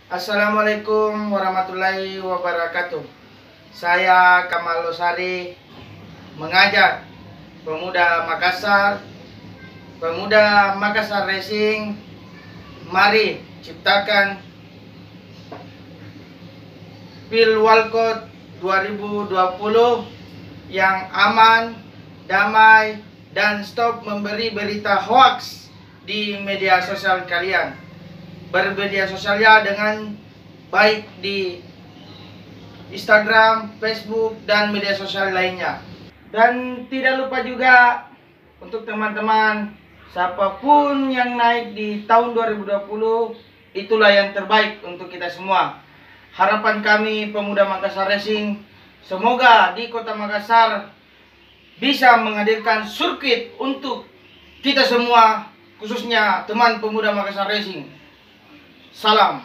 Assalamualaikum warahmatullahi wabarakatuh. Saya Kamal Losari mengajak pemuda Makassar Racing, mari ciptakan Pilwalkot 2020 yang aman, damai, dan stop memberi berita hoax di media sosial kalian. Bermedia sosialnya dengan baik di Instagram, Facebook, dan media sosial lainnya. Dan tidak lupa juga untuk teman-teman, siapapun yang naik di tahun 2020, itulah yang terbaik untuk kita semua. Harapan kami pemuda Makassar Racing, semoga di kota Makassar bisa menghadirkan sirkuit untuk kita semua, khususnya teman pemuda Makassar Racing. Salam.